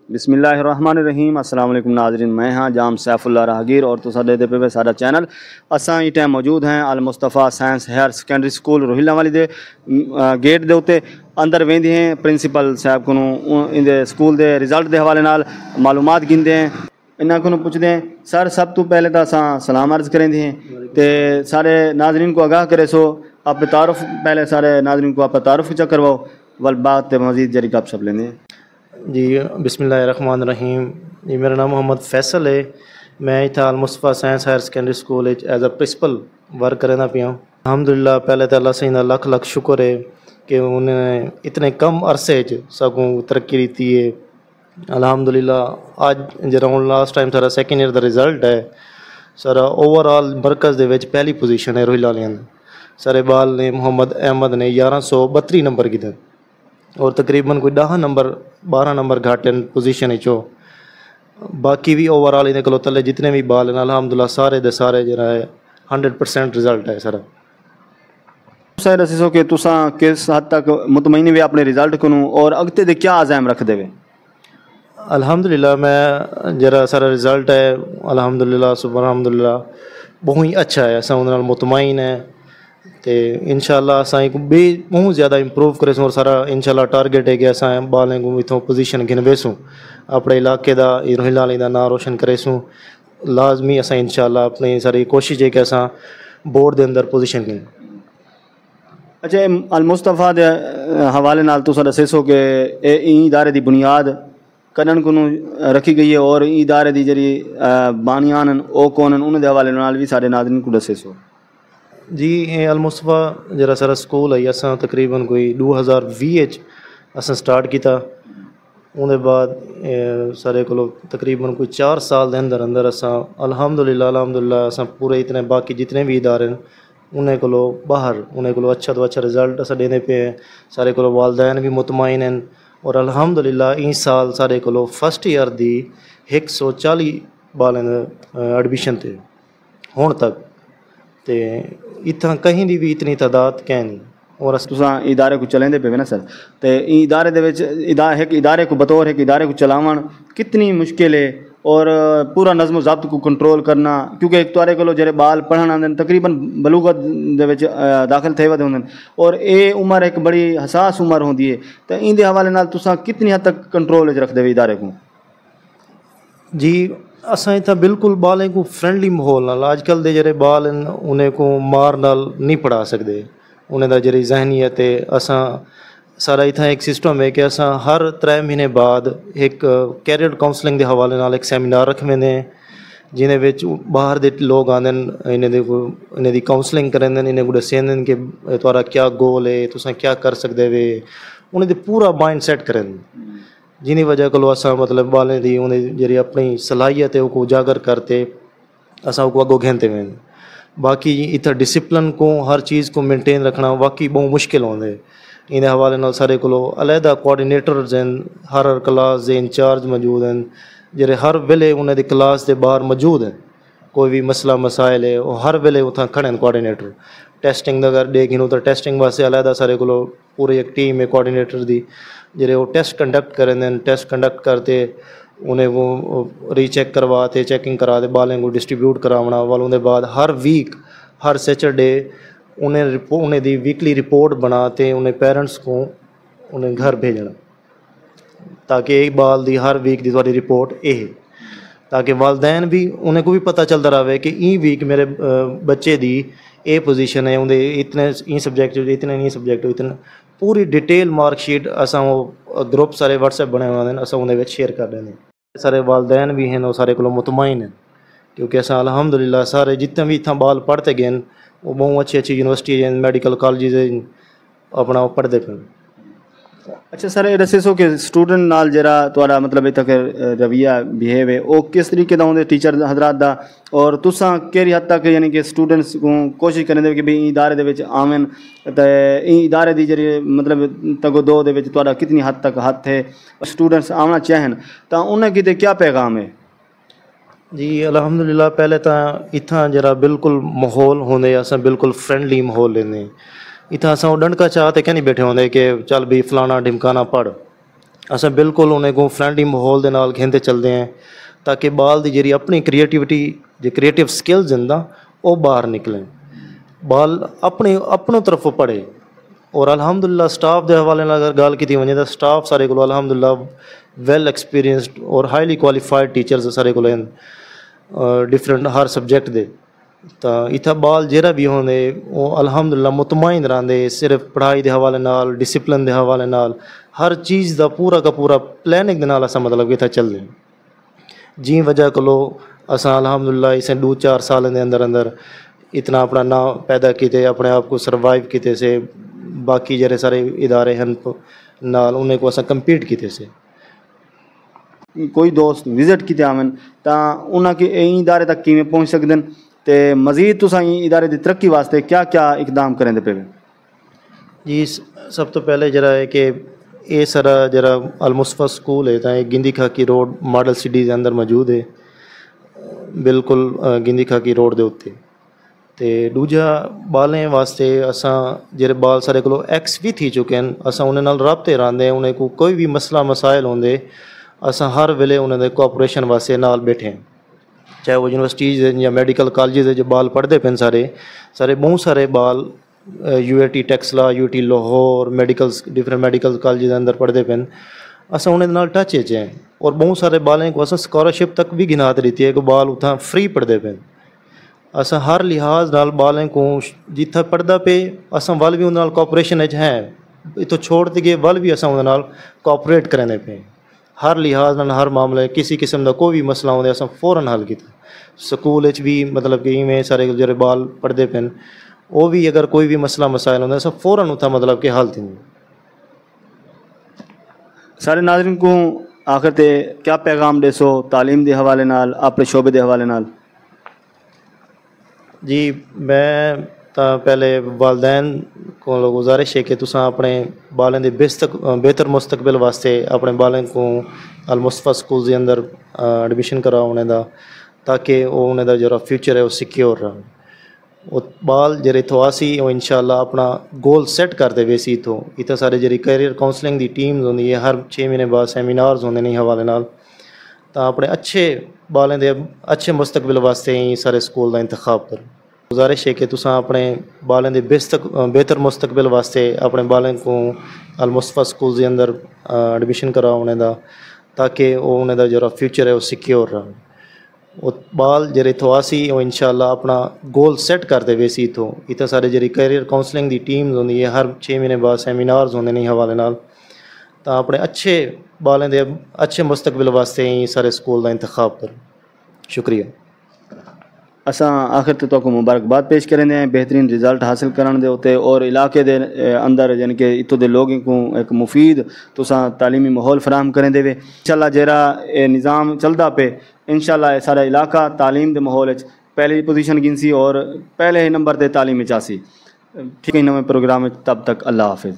بسم اللہ الرحمن الرحیم. السلام علیکم ناظرین, میں ہاں جام سیف اللہ راہگیر اور تو دے پہ سارا چینل. اساں یہ ٹائم موجود ہیں Al-Mustafa science higher secondary school Rohilla والی دے گیٹ دے اتنے اندر ویندے ہیں. پرنسپل صاحب کو ان سکول دے رزلٹ دے حوالے نال معلومات گھندے ہیں. انہاں کو پوچھتے ہیں سر سب تو پہلے تو اساں سلام عرض کریں ہیں تے سارے ناظرین کو آگاہ کرے سو آپ تعارف پہلے سارے ناظرین کو آپ تعارف چا کرواؤ والبات مزید جری گپ شپ لیندے ہیں. جی بسم اللہ الرحمن الرحیم. جی میرا نام محمد فیصل ہے. میں اتنا Al-Mustafa science higher secondary school as a principal work کرنا پیا ہوں. الحمدللہ پہلے تو اللہ سے لکھ لکھ شکر ہے کہ انہوں نے اتنے کم عرصے سگوں ترقی دیتی ہے. الحمدللہ آج جراؤنڈ لاسٹ ٹائم سارا سیکنڈ ایئر دا رزلٹ ہے. سارا اوور آل مرکز دے وچ پہلی پوزیشن ہے روہیلا والے. سارے بال نے محمد احمد نے 1132 نمبر کی اور تقریباً کوئی 12 نمبر گھاٹ پوزیشن چو. باقی بھی اوور آل ان کو تلے جتنے بھی بال ہیں الحمدللہ سارے دے سارے جڑا ہے 100% رزلٹ ہے. سر سر دسو کہ تساں کس حد تک مطمئن ہوئے اپنے رزلٹ کو اور اگتے دے کیا عزائم رکھ دے؟ الحمدللہ میں جرا سارا رزلٹ ہے الحمدللہ سبحان الحمدللہ بہت ہی اچھا ہے. اساں ان مطمئن ہے تے انشاءاللہ اساں بھی بہت زیادہ امپروو کرے سوں اور سارا انشاءاللہ ٹارگیٹ ہے کہ اساں بالیں کو اتوں پوزیشن گھنوے سوں اپنے علاقے دا روہیلا علی دا نام روشن کرے سوں. لازمی اساں انشاءاللہ اپنی ساری کوشش ہے کہ اساں بورڈ دے اندر پوزیشن گھن. اچھا المصطفیٰ دے حوالے نال تو دسے سو کہ این ادارے دی بنیاد کڈن کو رکھی گئی ہے اور این ادارے دی جڑی بانیان او کون انہاں دے حوالے نال بھی سارے ناظرین کو دسے سو. جی المصطفیٰ جرا سارا سکول ہے اساں تقریباً کوئی 2020 اساں سٹارٹ کیتا. ان دے بعد سارے کو تقریباً کوئی 4 سال دے اندر اساں الحمدللہ اساں پورے اتنے باقی جتنے بھی ادارے ہیں انہیں کو باہر انہیں کو اچھا تو اچھا رزلٹ اساں دینے پہ ہیں. سارے کو والدین بھی مطمئن ہیں اور الحمدللہ اس سال سارے کو فرسٹ ایئر دی 140 بالیں ایڈمیشن تھے ہون تک تے اتنا کہیں بھی اتنی تعداد کہیں نہیں. اور تساں ادارے کو چلیندے پے نا سر تے ادارے دے وچ ایک ادارے کو بطور ایک ادارے کو چلاون کتنی مشکل ہے اور پورا نظم و ضبط کو کنٹرول کرنا کیونکہ ایک توارے کو جڑے بال پڑھن آندے تقریباً بلوغت دے وچ داخل تھے ودے ہوندے اور اے عمر ایک بڑی حساس عمر ہوندی ہے تے این دے حوالے نال تساں کتنی حد تک کنٹرول وچ رکھدے ادارے کو؟ جی اساں اتنا بالکل بالیں کو فرینڈلی ماحول نال اج کل دے جڑے بال ہیں انہیں کو مار نال نہیں پڑھا سکتے. انہیں دا جڑی ذہنیت ہے اساں سارا اتنا ایک سسٹم ہے کہ اساں ہر 3 مہینے بعد ایک کیریئر کاؤنسلنگ دے حوالے نال ایک سیمینار رکھویں دے جنہیں وچ باہر دے لوگ آندے انہیں دی کاؤنسلنگ کریں دے انہیں کو دسیں کہ تہاڈا کیا گول ہے تساں کیا کر سکدے وے انہیں دی پورا مائنڈ سیٹ کریں جنہیں وجہ کو اساں مطلب بالیں دی انہیں جڑی اپنی صلاحیت ہے وہ اجاگر کرتے اساں کو اگوں گھنتے ویں. باقی اتنا ڈسپلن کو ہر چیز کو مینٹین رکھنا واقعی بہت مشکل ہوندے. ان حوالے نال سارے کو علیحدہ کوآرڈینیٹرز ہیں ہر کلاس دے انچارج موجود ہیں جڑے ہر ویلے انہیں دی کلاس دے باہر موجود ہیں. کوئی بھی مسئلہ مسائل ہے وہ ہر ویلے اتنا کھڑے ہیں کوآرڈینیٹر. ٹیسٹنگ دا اگر ڈے گھنوں تو ٹیسٹنگ واسطے علیحدہ سارے کو پورے ایک ٹیم ہے کوآرڈینیٹر دی جڑے وہ ٹیسٹ کنڈکٹ کریں دیں. ٹیسٹ کنڈکٹ کرتے انہیں وہ ری چیک کرواتے چیکنگ کراتے بالیں کو ڈسٹریبیوٹ کراونا والوں دے بعد ہر ویک ہر سیچرڈے انہیں دی ویکلی رپورٹ بناتے انہیں پیرنٹس کو انہیں گھر بھیجنا تاکہ ایک بال دی ہر ویک دی تھوڑی رپورٹ تاکہ والدین بھی انہیں کو بھی پتہ چلتا رہے کہ این ویک میرے بچے دی اے پوزیشن ہے انہیں اتنے این سبجیکٹ اتنے نہیں سبجیکٹ اتنے پوری ڈیٹیل مارک شیٹ اساں وہ گروپ سارے واٹس ایپ بنے ہوئے ہیں اساں انہیں شیئر کر رہے ہیں. سارے والدین بھی ہیں اور سارے کو مطمئن ہیں کیونکہ اساں الحمدللہ سارے جتنے بھی اتنا بال پڑھتے گئے ہیں وہ بہت اچھی یونیورسٹی ہیں میڈیکل کالجز ہیں اپنا پڑھتے پہ. اچھا سر یہ دسے سو کہ اسٹوڈنٹ نال جرا تھوڑا مطلب تک رویہ بہیو ہے وہ کس طریقے دا ہوندے ٹیچر حضرات دا اور تساں کیڑی حد تک یعنی کہ اسٹوڈنٹس کو کوشش کریں دے کہ بھی ادارے دے وچ آویں تے این ادارے دی جڑی مطلب تگو دو دے وچ تھوڑا کتنی حد تک ہاتھ ہے اسٹوڈنٹس آنا چاہیں تا انہاں کیتے کیا پیغام ہے؟ جی الحمدللہ پہلے تو اتنا جرا بالکل ماحول ہوندے اساں بالکل فرینڈلی ماحول لیندے اتنا اساں ڈنڈکا چاہتے کہ نہیں بیٹھے ہوندے کہ چل بھی فلانا ڈھمکانا پڑھ اساں بالکل انہیں کو فرینڈلی ماحول دے نال کھینتے چلتے ہیں تاکہ بال دی جڑی اپنی کریٹیوٹی جو کریٹیو سکلز ہیں نا وہ باہر نکلیں، بال اپنوں طرف پڑھے. اور الحمدللہ سٹاف دے حوالے نال اگر گل کیتی ونجے تو سٹاف سارے کو الحمدللہ ویل ایکسپیرینسڈ اور ہائیلی کوالیفائڈ ٹیچرز سارے کو ڈفرینٹ ہر سبجیکٹ دے. تو اتھا بال جہاں بھی ہوندے وہ الحمدللہ مطمئن رہندے، صرف پڑھائی دے حوالے نال، ڈسپلن دے حوالے نال، ہر چیز دا پورا کا پورا پلاننگ دے نال اساں مطلب کہ اتھا چل دیں. جی وجہ کلو اساں الحمدللہ اسے 2-4 سال دے اندر اتنا اپنا نام پیدا کیتے، اپنے آپ کو سروائیو کیتے سے باقی جڑے سارے ادارے ہیں نال انہیں کو اساں کمپیٹ کیتے سے. کوئی دوست وزٹ کیتے آمن تا انہاں کے این ادارے تک کیویں پہنچ سکدن تے مزید تساں این ادارے دی ترقی واسطے کیا کیا اقدام کریں دے پے؟ جی سب تو پہلے جرا ہے کہ یہ سارا جرا المصطفیٰ سکول ہے تو گندی کھاکی روڈ ماڈل سٹی دے اندر موجود ہے، بالکل گندی کھاکی روڈ دے اتتے. تے دوجا بالیں واسطے اساں جڑے بال سارے کولو ایکس بھی تھی چکے ہیں، اساں انہیں نال رابطے راندے، انہیں کو کوئی بھی مسئلہ مسائل ہوندے اساں ہر ویلے انہیں دے کوآپریشن واسطے نال بیٹھے ہیں. چاہے وہ یونیورسٹیز یا میڈیکل کالجز جو بال پڑھتے پن سارے بہت سارے بال U E T Taxila, U T Lahore, different medical colleges اندر پڑھتے پن، اساں انہیں نال ٹچ ہیں. اور بہت سارے بالیں کو اساں اسکالرشپ تک بھی گنات دیتی ہے کہ بال اتھاں فری پڑھتے پن. اساں ہر لحاظ نال بالیں کو جتھا پڑھدا پہ اساں ول بھی انہاں نال کوآپریشن ہیں، اتوں چھوڑ تے گئے ول بھی اساں انہاں نال کوآپریٹ کرنے پہ ہر لحاظ نال. ہر معاملے کسی قسم دا کوئی بھی مسئلہ ہوندے اساں فوراً حل کیتا. سکول بھی مطلب کہ ایویں سارے جڑے بال پڑھتے پن وہ بھی اگر کوئی بھی مسئلہ مسائل ہوندے اساں فوراً اتھا مطلب کہ حل تھیں. سارے ناظرین کو آخر تے کیا پیغام دے سو تعلیم دے حوالے نال، اپنے شعبے دے حوالے نال؟ جی میں تا پہلے والدین کو گزارش ہے کہ تساں اپنے بالیں دے بہتر مستقبل واسطے اپنے بالیں کو المصطفیٰ سکول دے اندر ایڈمیشن کراؤ انہیں دا، تاکہ وہ انہیں دا جڑا فیوچر ہے وہ سیکیور رہے. وہ بال جڑے تو آسی وہ انشاءاللہ اپنا گول سیٹ کرتے ویسی تو اتنا سارے جڑی کیریئر کاؤنسلنگ دی ٹیمز ہوندی ہے، ہر 6 مہینے بعد سیمینارز ہوندے نہیں حوالے نال، تا اپنے اچھے بالیں دے اچھے مستقبل واسطے ہی سارے سکول دا انتخاب کرو. گزارش ہے کہ تساں اپنے بالیں دے بہتر مستقبل واسطے اپنے بالیں کو المصطفیٰ سکول دے اندر ایڈمیشن کراؤ انہیں دا، تاکہ وہ انہیں دا جڑا فیوچر ہے وہ سیکیور رہے. وہ بال جڑے تو آسی وہ انشاءاللہ اپنا گول سیٹ کرتے ویسی تو اتنا سارے جڑی کیریئر کاؤنسلنگ دی ٹیمز ہوندی ہے، ہر 6 مہینے بعد سیمینارز ہوندے نہیں حوالے نال، تا اپنے اچھے بالیں دے اچھے مستقبل واسطے ہی سارے سکول دا انتخاب کرو. شکریہ. اساں آخر تے تو کو مبارکباد پیش کریں دیں بہترین رزلٹ حاصل کرن دے ہوتے اور علاقے دے اندر یعنی کہ اتو دے لوگوں کو ایک مفید تساں تعلیمی ماحول فراہم کریں دے. انشاءاللہ جیرا نظام چلدا پہ انشاءاللہ سارا علاقہ تعلیم دے ماحول پہلی پوزیشن گنسی اور پہلے نمبر تے تعلیم چاسی. ٹھیک ہے نویں پروگرام تب تک اللہ حافظ.